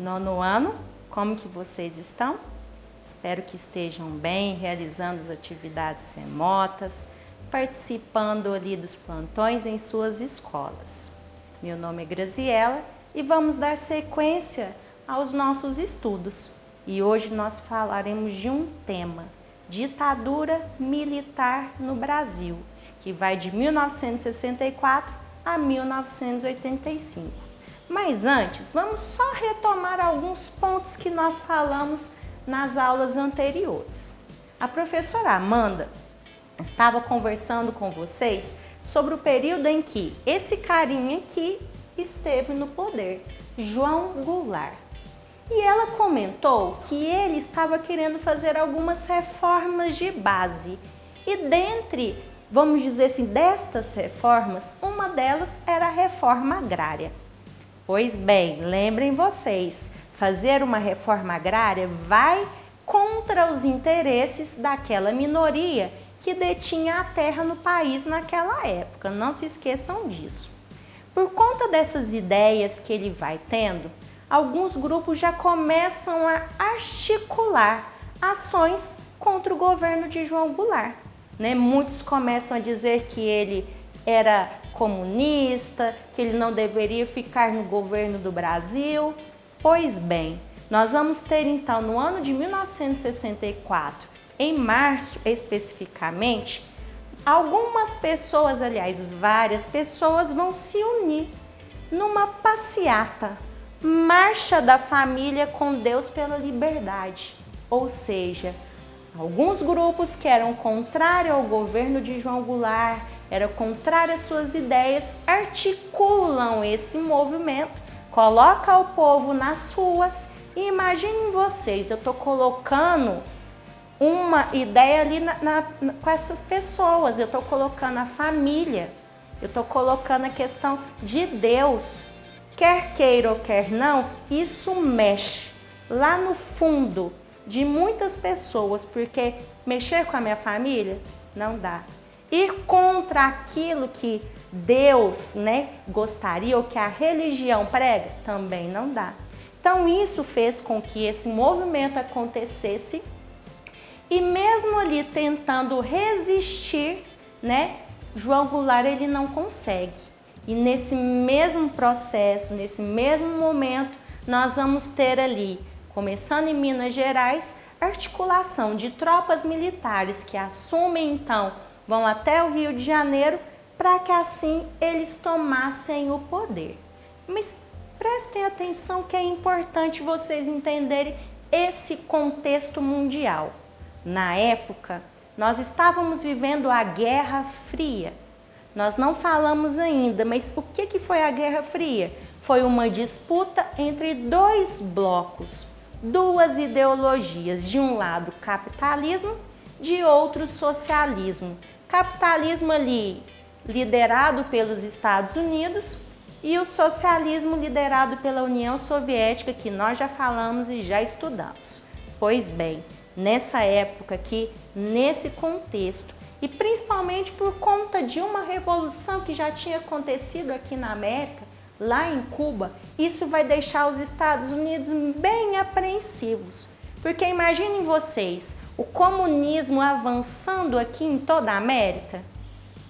Nono ano, como que vocês estão? Espero que estejam bem, realizando as atividades remotas, participando ali dos plantões em suas escolas. Meu nome é Graziela e vamos dar sequência aos nossos estudos. E hoje nós falaremos de um tema, ditadura militar no Brasil, que vai de 1964 a 1985. Mas antes, vamos só retomar alguns pontos que nós falamos nas aulas anteriores. A professora Amanda estava conversando com vocês sobre o período em que esse carinha aqui esteve no poder, João Goulart. E ela comentou que ele estava querendo fazer algumas reformas de base. E dentre, vamos dizer assim, destas reformas, uma delas era a reforma agrária. Pois bem, lembrem vocês, fazer uma reforma agrária vai contra os interesses daquela minoria que detinha a terra no país naquela época, não se esqueçam disso. Por conta dessas ideias que ele vai tendo, alguns grupos já começam a articular ações contra o governo de João Goulart. Muitos começam a dizer que ele era comunista, que ele não deveria ficar no governo do Brasil. Pois bem, nós vamos ter então no ano de 1964, em março especificamente, algumas pessoas, aliás, várias pessoas vão se unir numa passeata, Marcha da Família com Deus pela Liberdade. Ou seja, alguns grupos que eram contrários ao governo de João Goulart, eram contrários às suas ideias, articulam esse movimento, colocam o povo nas ruas e imaginem vocês, eu estou colocando uma ideia ali com essas pessoas, eu estou colocando a família, eu estou colocando a questão de Deus. Quer queira ou quer não, isso mexe lá no fundo de muitas pessoas, porque mexer com a minha família não dá. Ir contra aquilo que Deus, gostaria ou que a religião prega, também não dá. Então isso fez com que esse movimento acontecesse e mesmo ali tentando resistir, João Goulart ele não consegue. E nesse mesmo processo, nesse mesmo momento, nós vamos ter ali, começando em Minas Gerais, articulação de tropas militares que assumem então, vão até o Rio de Janeiro para que assim eles tomassem o poder. Mas prestem atenção que é importante vocês entenderem esse contexto mundial. Na época, nós estávamos vivendo a Guerra Fria. Nós não falamos ainda, mas o que foi a Guerra Fria? Foi uma disputa entre dois blocos, duas ideologias, de um lado capitalismo, de outro socialismo. Capitalismo ali liderado pelos Estados Unidos e o socialismo liderado pela União Soviética, que nós já falamos e já estudamos. Pois bem, nessa época aqui, nesse contexto, e principalmente por conta de uma revolução que já tinha acontecido aqui na América, lá em Cuba, isso vai deixar os Estados Unidos bem apreensivos. Porque imaginem vocês, o comunismo avançando aqui em toda a América,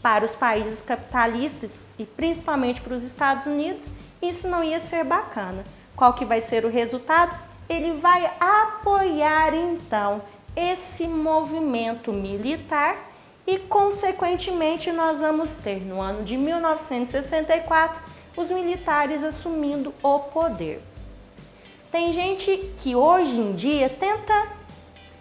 para os países capitalistas e principalmente para os Estados Unidos, isso não ia ser bacana. Qual que vai ser o resultado? Ele vai apoiar então esse movimento militar e consequentemente nós vamos ter no ano de 1964 os militares assumindo o poder. Tem gente que hoje em dia tenta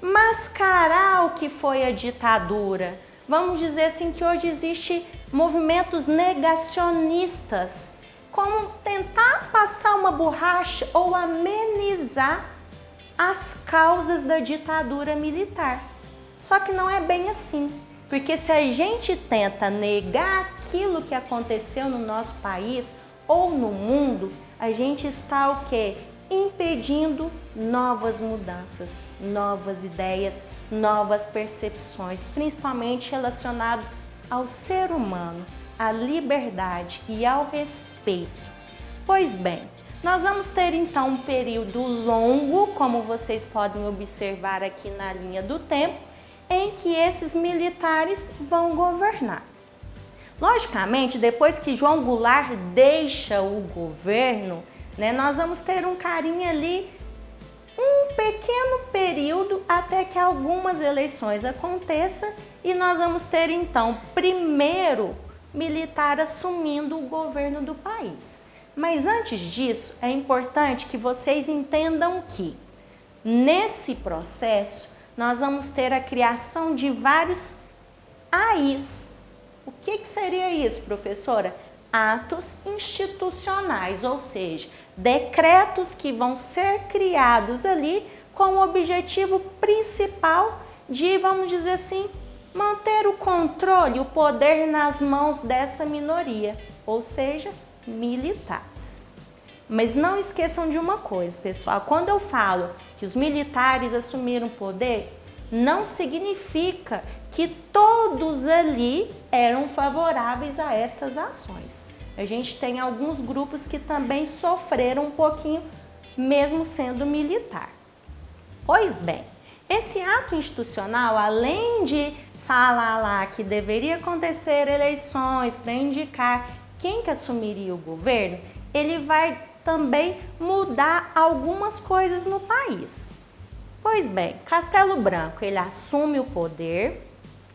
mascarar o que foi a ditadura. Vamos dizer assim que hoje existem movimentos negacionistas, como tentar passar uma borracha ou amenizar as causas da ditadura militar. Só que não é bem assim, porque se a gente tenta negar aquilo que aconteceu no nosso país ou no mundo, a gente está o quê? Impedindo novas mudanças, novas ideias, novas percepções, principalmente relacionado ao ser humano, à liberdade e ao respeito. Pois bem, Nós vamos ter então um período longo, como vocês podem observar aqui na linha do tempo, em que esses militares vão governar. Logicamente, depois que João Goulart deixa o governo, nós vamos ter um carinho ali, um pequeno período até que algumas eleições aconteçam e nós vamos ter então primeiro militar assumindo o governo do país. Mas antes disso, é importante que vocês entendam que nesse processo nós vamos ter a criação de vários AIs. O que seria isso, professora? Atos institucionais, ou seja, decretos que vão ser criados ali com o objetivo principal de, vamos dizer assim, manter o controle, o poder nas mãos dessa minoria, ou seja, militares. Mas não esqueçam de uma coisa, pessoal, quando eu falo que os militares assumiram o poder, não significa que todos ali eram favoráveis a estas ações. A gente tem alguns grupos que também sofreram um pouquinho, mesmo sendo militar. Pois bem, esse ato institucional, além de falar lá que deveria acontecer eleições para indicar quem que assumiria o governo, ele vai também mudar algumas coisas no país. Pois bem, Castelo Branco, ele assume o poder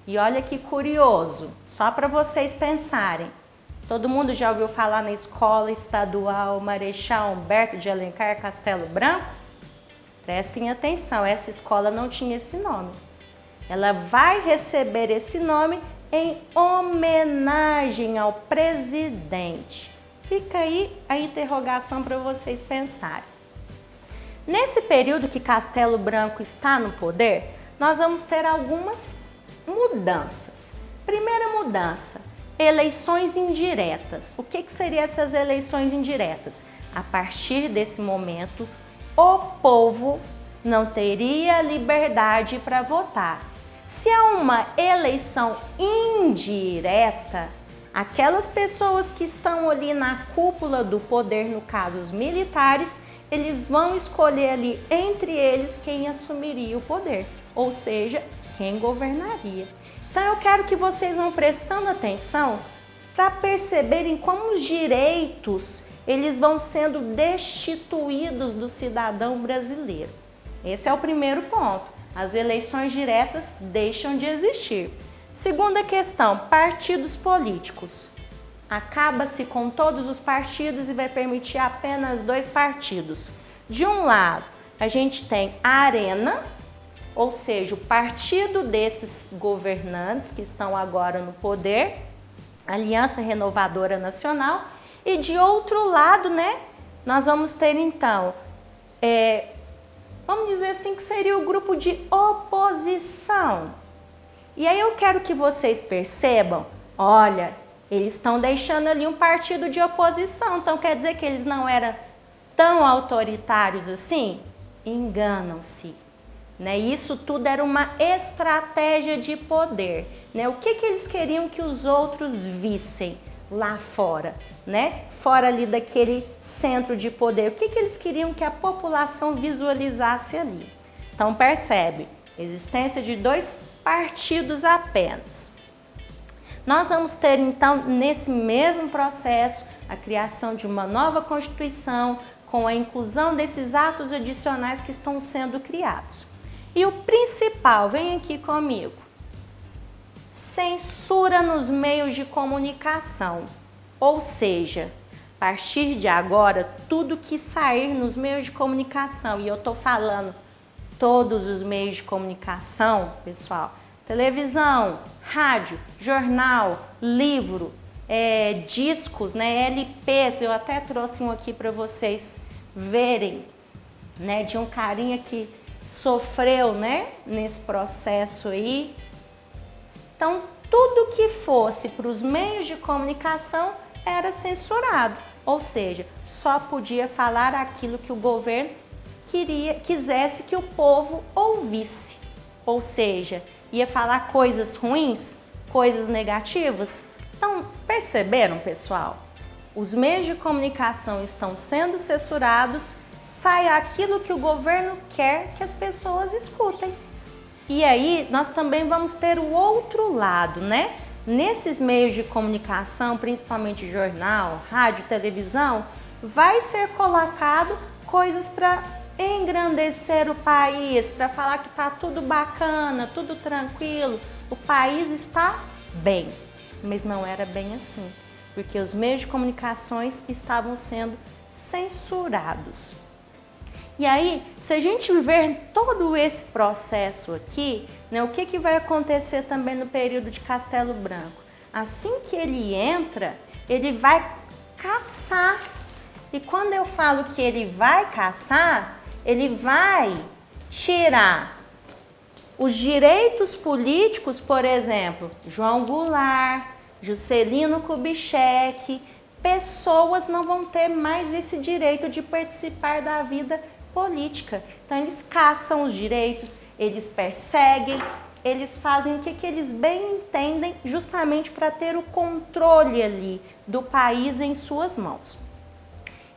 e olha que curioso, só para vocês pensarem, todo mundo já ouviu falar na Escola Estadual Marechal Humberto de Alencar Castelo Branco? Prestem atenção, essa escola não tinha esse nome. Ela vai receber esse nome em homenagem ao presidente. Fica aí a interrogação para vocês pensarem. Nesse período que Castelo Branco está no poder, nós vamos ter algumas mudanças. Primeira mudança, eleições indiretas. O que seriam essas eleições indiretas? A partir desse momento, o povo não teria liberdade para votar. Se é uma eleição indireta, aquelas pessoas que estão ali na cúpula do poder, no caso os militares, eles vão escolher ali entre eles quem assumiria o poder, ou seja, quem governaria. Então eu quero que vocês vão prestando atenção para perceberem como os direitos eles vão sendo destituídos do cidadão brasileiro. Esse é o primeiro ponto. As eleições diretas deixam de existir. Segunda questão, partidos políticos. Acaba-se com todos os partidos e vai permitir apenas 2 partidos. De um lado, a gente tem a Arena, ou seja, o partido desses governantes que estão agora no poder, Aliança Renovadora Nacional, e de outro lado, nós vamos ter então, vamos dizer assim, que seria o grupo de oposição. E aí eu quero que vocês percebam, olha, eles estão deixando ali um partido de oposição, então quer dizer que eles não eram tão autoritários assim? Enganam-se. Isso tudo era uma estratégia de poder. O que eles queriam que os outros vissem lá fora? Fora ali daquele centro de poder. O que eles queriam que a população visualizasse ali? Então percebe, existência de 2 partidos apenas. Nós vamos ter então nesse mesmo processo a criação de uma nova Constituição com a inclusão desses atos adicionais que estão sendo criados. E o principal, vem aqui comigo, censura nos meios de comunicação, ou seja, a partir de agora, tudo que sair nos meios de comunicação, e eu estou falando todos os meios de comunicação, pessoal, televisão, rádio, jornal, livro, discos, LPs, eu até trouxe um aqui para vocês verem, de um carinha que sofreu, nesse processo aí. Então, tudo que fosse para os meios de comunicação era censurado, ou seja, só podia falar aquilo que o governo quisesse que o povo ouvisse, ou seja, ia falar coisas ruins, coisas negativas. Então, perceberam, pessoal? os meios de comunicação estão sendo censurados, sai aquilo que o governo quer que as pessoas escutem. E aí nós também vamos ter o outro lado, né? Nesses meios de comunicação, principalmente jornal, rádio, televisão, vai ser colocado coisas para engrandecer o país, para falar que está tudo bacana, tudo tranquilo, o país está bem. Mas não era bem assim, porque os meios de comunicações estavam sendo censurados. E aí, se a gente ver todo esse processo aqui, né, o que vai acontecer também no período de Castelo Branco? Assim que ele entra, ele vai caçar. E quando eu falo que ele vai caçar, ele vai tirar os direitos políticos, por exemplo, João Goulart, Juscelino Kubitschek, pessoas não vão ter mais esse direito de participar da vida política. Então eles caçam os direitos, eles perseguem, eles fazem o que eles bem entendem, justamente para ter o controle ali do país em suas mãos.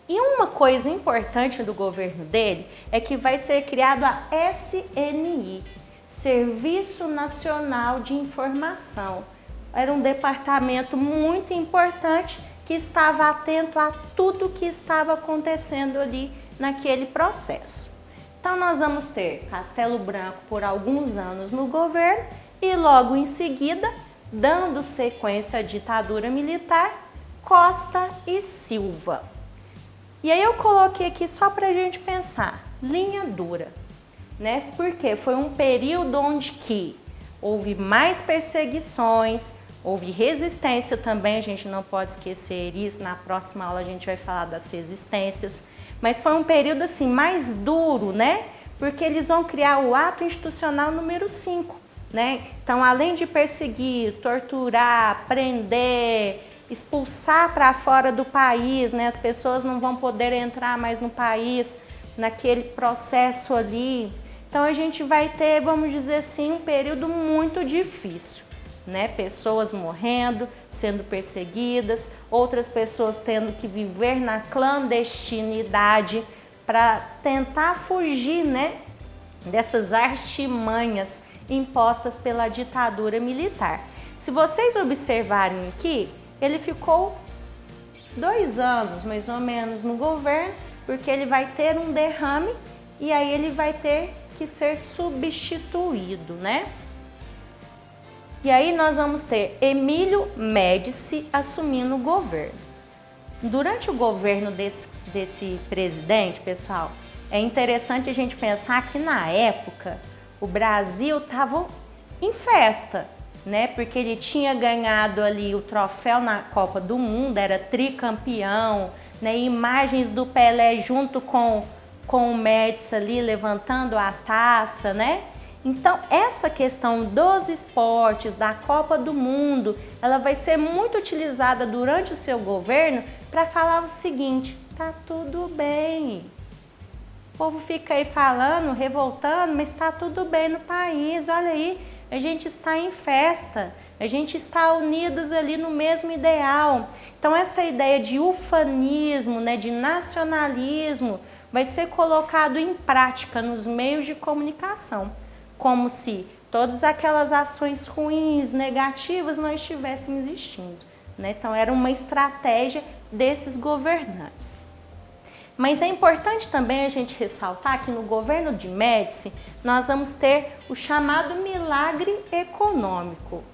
E uma coisa importante do governo dele é que vai ser criado a SNI, Serviço Nacional de Informação. Era um departamento muito importante que estava atento a tudo que estava acontecendo ali naquele processo. Então nós vamos ter Castelo Branco por alguns anos no governo e logo em seguida, dando sequência à ditadura militar, Costa e Silva. E aí eu coloquei aqui só para a gente pensar, linha dura, né? Porque foi um período onde que houve mais perseguições, houve resistência também, a gente não pode esquecer isso, na próxima aula a gente vai falar das resistências, mas foi um período assim mais duro, né? Porque eles vão criar o ato institucional número 5, né? Então, além de perseguir, torturar, prender, expulsar para fora do país, né? As pessoas não vão poder entrar mais no país naquele processo ali. Então a gente vai ter, vamos dizer assim, um período muito difícil, né? Pessoas morrendo, sendo perseguidas, outras pessoas tendo que viver na clandestinidade para tentar fugir, né? Dessas artimanhas impostas pela ditadura militar. Se vocês observarem aqui, ele ficou 2 anos, mais ou menos, no governo, porque ele vai ter um derrame e aí ele vai ter que ser substituído, né? E aí nós vamos ter Emílio Médici assumindo o governo. Durante o governo desse presidente, pessoal, é interessante a gente pensar que na época o Brasil estava em festa, né? Porque ele tinha ganhado ali o troféu na Copa do Mundo, era tricampeão, né? Imagens do Pelé junto com o Médici ali levantando a taça, né? Então essa questão dos esportes, da Copa do Mundo, ela vai ser muito utilizada durante o seu governo para falar o seguinte: tá tudo bem. O povo fica aí falando, revoltando, mas está tudo bem no país, olha aí. A gente está em festa, a gente está unidos ali no mesmo ideal. Então essa ideia de ufanismo, né, de nacionalismo, vai ser colocado em prática nos meios de comunicação, como se todas aquelas ações ruins, negativas não estivessem existindo, né? Então era uma estratégia desses governantes. Mas é importante também a gente ressaltar que no governo de Médici nós vamos ter o chamado milagre econômico.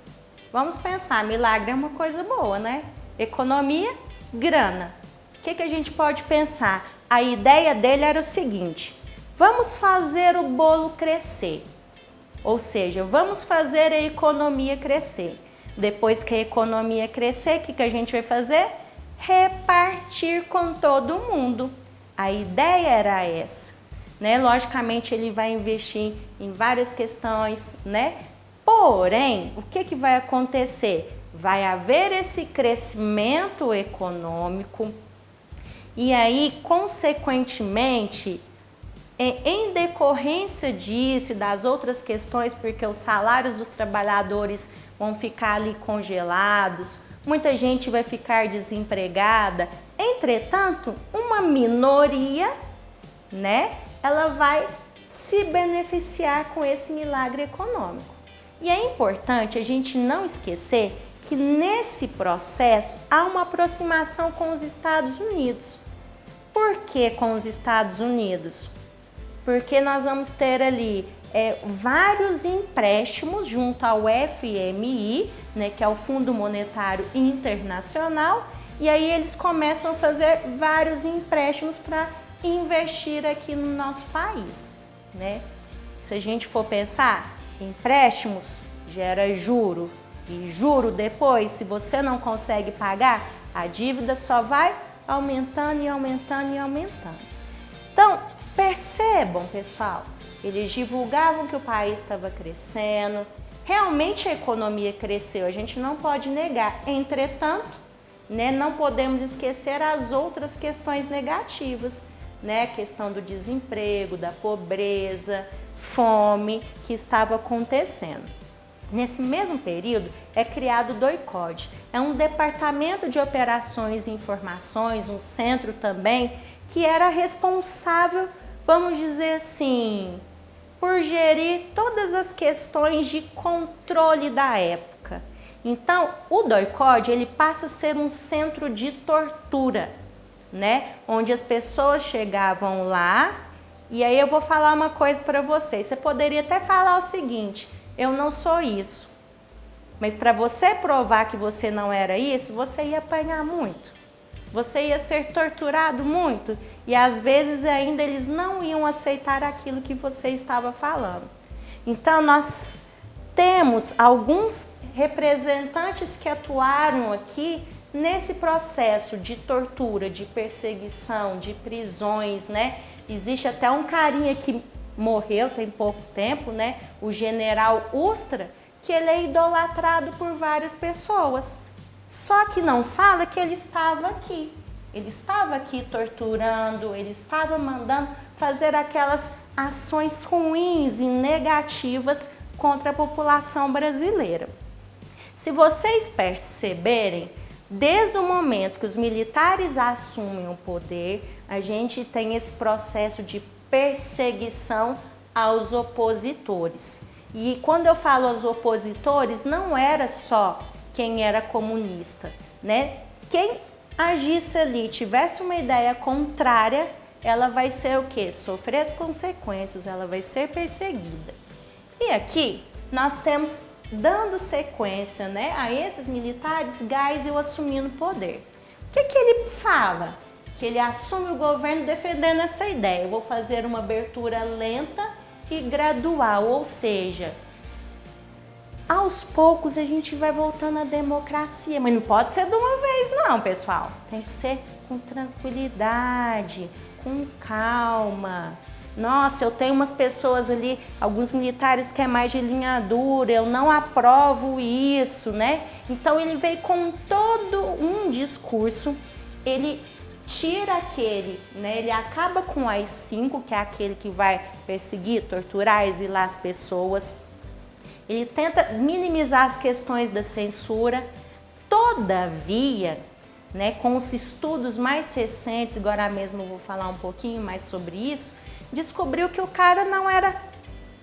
Vamos pensar, milagre é uma coisa boa, né? Economia, grana. O que a gente pode pensar? A ideia dele era o seguinte: vamos fazer o bolo crescer. Ou seja, vamos fazer a economia crescer. Depois que a economia crescer, o que a gente vai fazer? Repartir com todo mundo. A ideia era essa, né? Logicamente ele vai investir em várias questões, né? Porém, o que vai acontecer? Vai haver esse crescimento econômico e aí, consequentemente, em decorrência disso e das outras questões, porque os salários dos trabalhadores vão ficar ali congelados, muita gente vai ficar desempregada. Entretanto, uma minoria, né, ela vai se beneficiar com esse milagre econômico. E é importante a gente não esquecer que nesse processo há uma aproximação com os Estados Unidos. Por que com os Estados Unidos? Porque nós vamos ter ali vários empréstimos junto ao FMI, né, que é o Fundo Monetário Internacional, e aí eles começam a fazer vários empréstimos para investir aqui no nosso país, né? Se a gente for pensar, empréstimos gera juro, e juro depois, se você não consegue pagar, a dívida só vai aumentando e aumentando e aumentando. Então, percebam, pessoal, eles divulgavam que o país estava crescendo, realmente a economia cresceu, a gente não pode negar. Entretanto, né, não podemos esquecer as outras questões negativas, né, a questão do desemprego, da pobreza, fome que estava acontecendo. Nesse mesmo período é criado o DOI-CODE, é um departamento de operações e informações, um centro também, que era responsável, vamos dizer assim, por gerir todas as questões de controle da época. Então, o DOI-CODE, ele passa a ser um centro de tortura, né? Onde as pessoas chegavam lá, e aí eu vou falar uma coisa para vocês. Você poderia até falar o seguinte: eu não sou isso. Mas para você provar que você não era isso, você ia apanhar muito. Você ia ser torturado muito. E às vezes ainda eles não iam aceitar aquilo que você estava falando. Então nós temos alguns representantes que atuaram aqui nesse processo de tortura, de perseguição, de prisões, né? Existe até um carinha que morreu tem pouco tempo, né? O general Ustra, que ele é idolatrado por várias pessoas. Só que não fala que ele estava aqui. Ele estava aqui torturando, ele estava mandando fazer aquelas ações ruins e negativas contra a população brasileira. Se vocês perceberem, desde o momento que os militares assumem o poder, a gente tem esse processo de perseguição aos opositores. E quando eu falo aos opositores, não era só quem era comunista, né? Quem agisse ali, tivesse uma ideia contrária, ela vai ser o quê? Sofrer as consequências, ela vai ser perseguida. E aqui nós temos, dando sequência, né, a esses militares, Geisel assumindo o poder. O que que ele fala? Que ele assume o governo defendendo essa ideia. Eu vou fazer uma abertura lenta e gradual, ou seja, aos poucos a gente vai voltando à democracia, mas não pode ser de uma vez não, pessoal. Tem que ser com tranquilidade, com calma. Nossa, eu tenho umas pessoas ali, alguns militares que é mais de linha dura, eu não aprovo isso, né? Então ele veio com todo um discurso, ele tira aquele, né? Ele acaba com o AI-5, que é aquele que vai perseguir, torturar, exilar as pessoas. Ele tenta minimizar as questões da censura. Todavia, né, com os estudos mais recentes, agora mesmo eu vou falar um pouquinho mais sobre isso, descobriu que o cara não era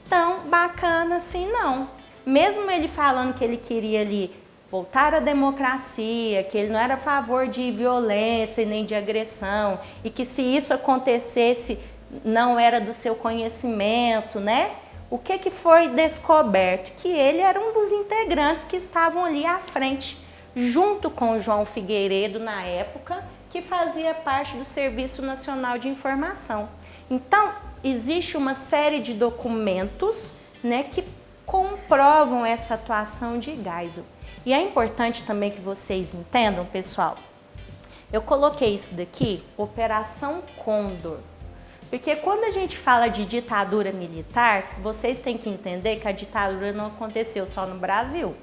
tão bacana assim não. Mesmo ele falando que ele queria ali voltar à democracia, que ele não era a favor de violência e nem de agressão, e que se isso acontecesse não era do seu conhecimento, né? O que foi descoberto? Que ele era um dos integrantes que estavam ali à frente, junto com o João Figueiredo na época, que fazia parte do Serviço Nacional de Informação. Então, existe uma série de documentos, né, que comprovam essa atuação de Geisel. E é importante também que vocês entendam, pessoal, eu coloquei isso daqui, Operação Condor, porque quando a gente fala de ditadura militar, vocês têm que entender que a ditadura não aconteceu só no Brasil,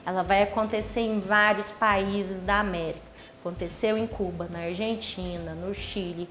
ela vai acontecer em vários países da América. Aconteceu em Cuba, na Argentina, no Chile,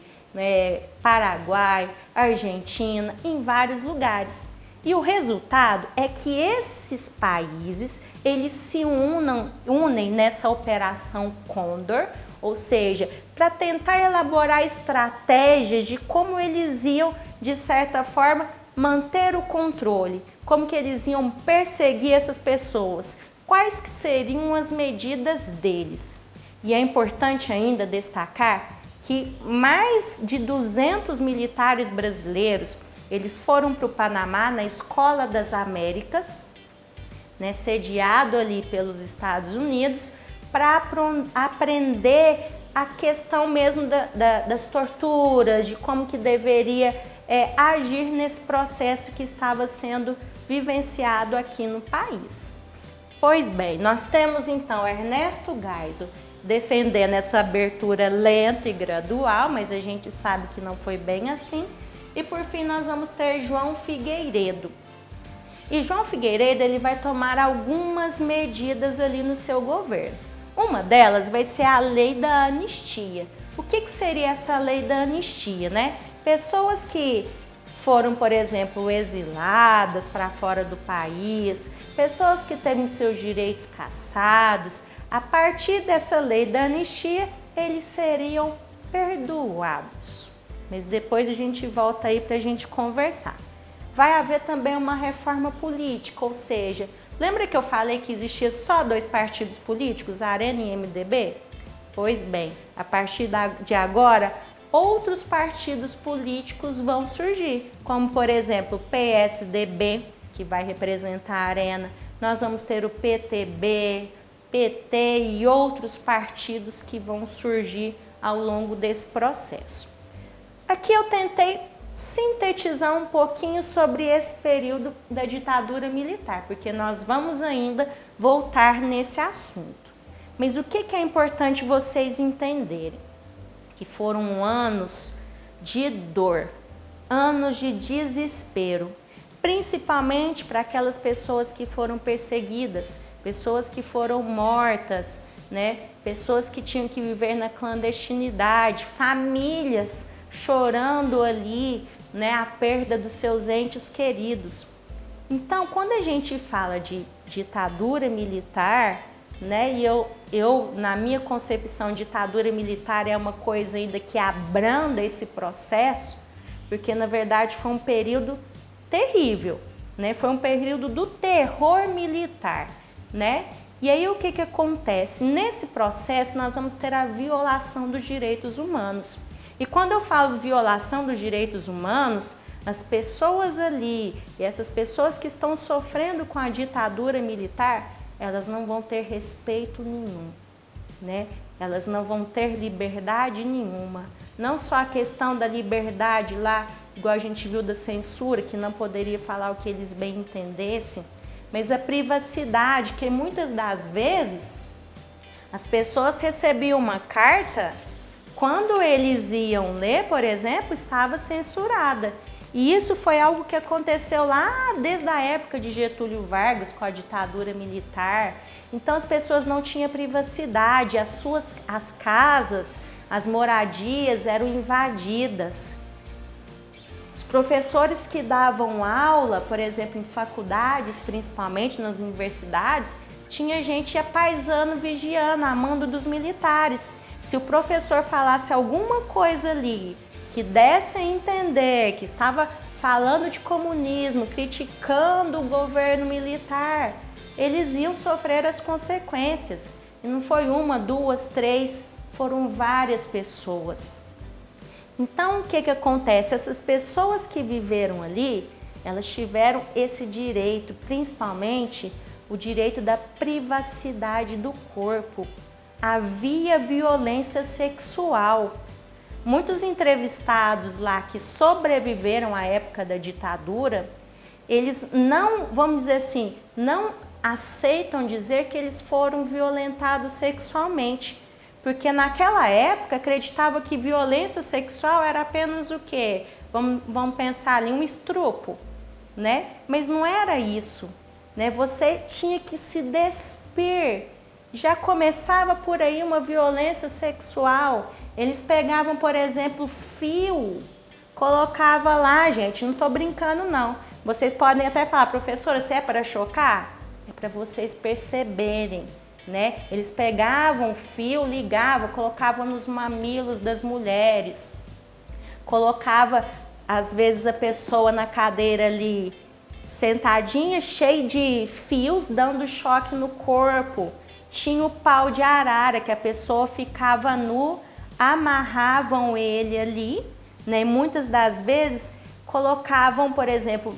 Paraguai, Argentina, em vários lugares. E o resultado é que esses países, eles se unem nessa Operação Condor, ou seja, para tentar elaborar estratégias de como eles iam, de certa forma, manter o controle, como que eles iam perseguir essas pessoas, quais que seriam as medidas deles. E é importante ainda destacar que mais de 200 militares brasileiros, eles foram para o Panamá, na Escola das Américas, né, sediado ali pelos Estados Unidos, para aprender a questão mesmo das torturas, de como que deveria agir nesse processo que estava sendo vivenciado aqui no país. Pois bem, nós temos então Ernesto Geisel defendendo essa abertura lenta e gradual, mas a gente sabe que não foi bem assim. E por fim nós vamos ter João Figueiredo. E João Figueiredo, ele vai tomar algumas medidas ali no seu governo. Uma delas vai ser a lei da anistia. O que seria essa lei da anistia, né? Pessoas que foram, por exemplo, exiladas para fora do país, pessoas que têm seus direitos cassados, a partir dessa lei da anistia, eles seriam perdoados. Mas depois a gente volta aí para a gente conversar. Vai haver também uma reforma política, ou seja, lembra que eu falei que existia só 2 partidos políticos, Arena e MDB? Pois bem, a partir de agora, outros partidos políticos vão surgir, como por exemplo o PSDB, que vai representar a Arena, nós vamos ter o PTB, PT e outros partidos que vão surgir ao longo desse processo. Aqui eu tentei sintetizar um pouquinho sobre esse período da ditadura militar, porque nós vamos ainda voltar nesse assunto. Mas o que é importante vocês entenderem? Que foram anos de dor, anos de desespero, principalmente para aquelas pessoas que foram perseguidas, pessoas que foram mortas, né? Pessoas que tinham que viver na clandestinidade, famílias chorando ali, né, a perda dos seus entes queridos. Então, quando a gente fala de ditadura militar, né, e eu na minha concepção, ditadura militar é uma coisa ainda que abranda esse processo, porque na verdade foi um período terrível, né? Foi um período do terror militar, né? E aí o que acontece? Nesse processo nós vamos ter a violação dos direitos humanos. E quando eu falo violação dos direitos humanos, as pessoas ali e essas pessoas que estão sofrendo com a ditadura militar, elas não vão ter respeito nenhum, né? Elas não vão ter liberdade nenhuma. Não só a questão da liberdade lá, igual a gente viu da censura, que não poderia falar o que eles bem entendessem, mas a privacidade, que muitas das vezes as pessoas recebiam uma carta, quando eles iam ler, por exemplo, estava censurada. E isso foi algo que aconteceu lá desde a época de Getúlio Vargas, com a ditadura militar. Então as pessoas não tinham privacidade, as casas, as moradias eram invadidas. Os professores que davam aula, por exemplo, em faculdades, principalmente nas universidades, tinha gente apaisando, vigiando, a mando dos militares. Se o professor falasse alguma coisa ali que desse a entender que estava falando de comunismo, criticando o governo militar, eles iam sofrer as consequências. E não foi uma, duas, três, foram várias pessoas. Então, o que acontece? Essas pessoas que viveram ali, elas tiveram esse direito, principalmente o direito da privacidade do corpo. Havia violência sexual. Muitos entrevistados lá que sobreviveram à época da ditadura, eles não, vamos dizer assim, não aceitam dizer que eles foram violentados sexualmente, porque naquela época acreditava que violência sexual era apenas o quê? Vamos pensar ali, um estupro, né? Mas não era isso, né? Você tinha que se despir. Já começava por aí uma violência sexual. Eles pegavam, por exemplo, fio, colocava lá, gente, não tô brincando não, Vocês podem até falar, professora, se é para chocar? É para vocês perceberem, né? Eles pegavam fio, ligavam, colocavam nos mamilos das mulheres, colocava às vezes a pessoa na cadeira ali, sentadinha, cheia de fios, dando choque no corpo. Tinha o pau de arara, que a pessoa ficava nu, amarravam ele ali, né? E muitas das vezes colocavam, por exemplo,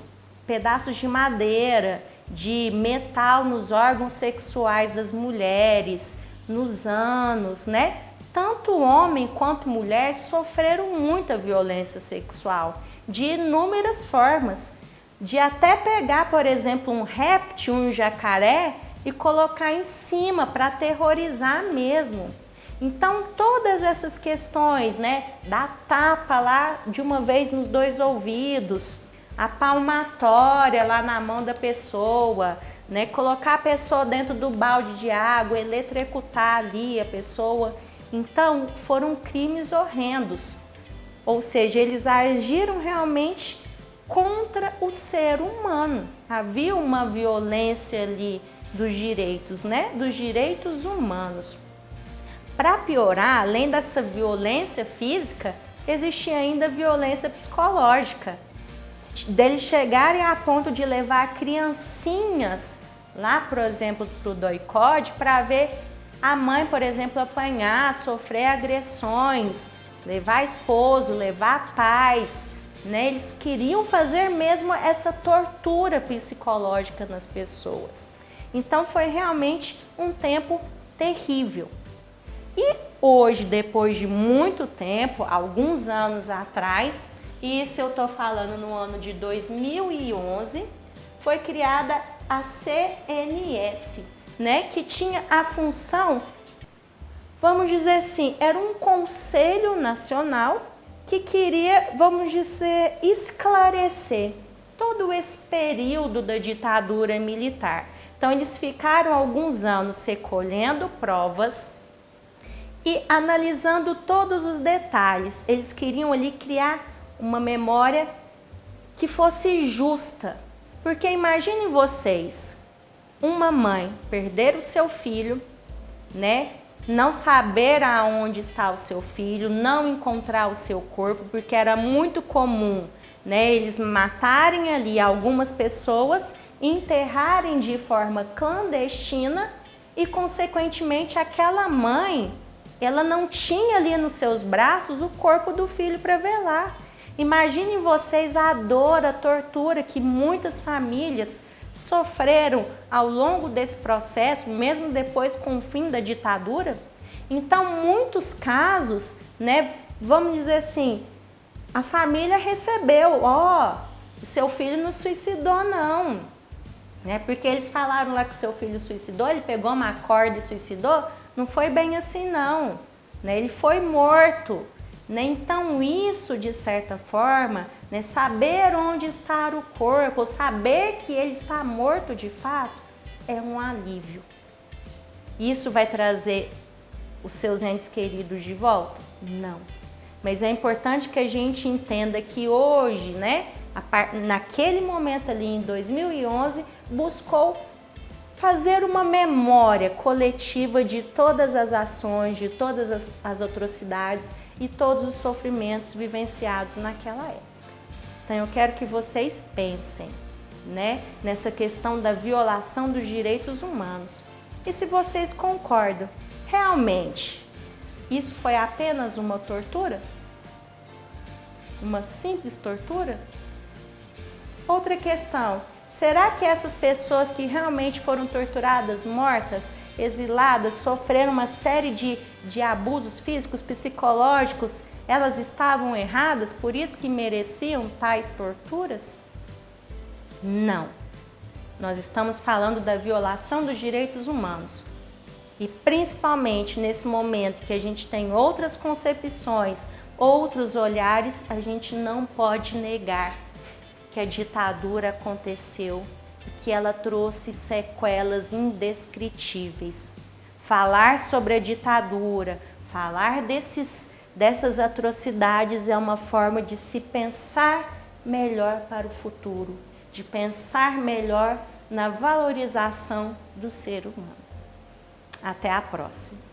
pedaços de madeira, de metal nos órgãos sexuais das mulheres, nos ânus, né? Tanto homem quanto mulher sofreram muita violência sexual, de inúmeras formas, de até pegar, por exemplo, um réptil, um jacaré, e colocar em cima para aterrorizar mesmo. Então, todas essas questões, né, da tapa lá de uma vez nos 2 ouvidos, a palmatória lá na mão da pessoa, né, colocar a pessoa dentro do balde de água, eletrocutar ali a pessoa. Então, foram crimes horrendos. Ou seja, eles agiram realmente contra o ser humano. Havia uma violência ali dos direitos, né, dos direitos humanos. Para piorar, além dessa violência física, existia ainda violência psicológica. Deles chegarem a ponto de levar criancinhas lá, por exemplo, para o doicode, para ver a mãe, por exemplo, apanhar, sofrer agressões, levar esposo, levar pais, né? Eles queriam fazer mesmo essa tortura psicológica nas pessoas. Então foi realmente um tempo terrível. E hoje, depois de muito tempo, alguns anos atrás, e isso eu estou falando no ano de 2011, foi criada a CNS, né, que tinha a função, vamos dizer assim, era um conselho nacional que queria, vamos dizer, esclarecer todo esse período da ditadura militar. Então eles ficaram alguns anos recolhendo provas e analisando todos os detalhes. Eles queriam ali criar uma memória que fosse justa. Porque imaginem vocês, uma mãe perder o seu filho, né? Não saber aonde está o seu filho, não encontrar o seu corpo, porque era muito comum, né, eles matarem ali algumas pessoas, enterrarem de forma clandestina e, consequentemente, aquela mãe, ela não tinha ali nos seus braços o corpo do filho para velar. Imaginem vocês a dor, a tortura que muitas famílias sofreram ao longo desse processo, mesmo depois com o fim da ditadura. Então, muitos casos, né, vamos dizer assim, a família recebeu, o seu filho não suicidou não, né? Porque eles falaram lá que seu filho suicidou, ele pegou uma corda e suicidou, não foi bem assim não, né? Ele foi morto, né? Então isso, de certa forma, né, saber onde está o corpo, saber que ele está morto de fato, é um alívio. Isso vai trazer os seus entes queridos de volta? Não. Mas é importante que a gente entenda que hoje, né, naquele momento ali em 2011, buscou fazer uma memória coletiva de todas as ações, de todas as atrocidades e todos os sofrimentos vivenciados naquela época. Então eu quero que vocês pensem, né, nessa questão da violação dos direitos humanos. E se vocês concordam, realmente, isso foi apenas uma tortura? Uma simples tortura? Outra questão, será que essas pessoas que realmente foram torturadas, mortas, exiladas, sofreram uma série de abusos físicos, psicológicos, elas estavam erradas, por isso que mereciam tais torturas? Não. Nós estamos falando da violação dos direitos humanos. E principalmente nesse momento que a gente tem outras concepções, outros olhares, a gente não pode negar que a ditadura aconteceu e que ela trouxe sequelas indescritíveis. Falar sobre a ditadura, falar dessas atrocidades é uma forma de se pensar melhor para o futuro, de pensar melhor na valorização do ser humano. Até a próxima!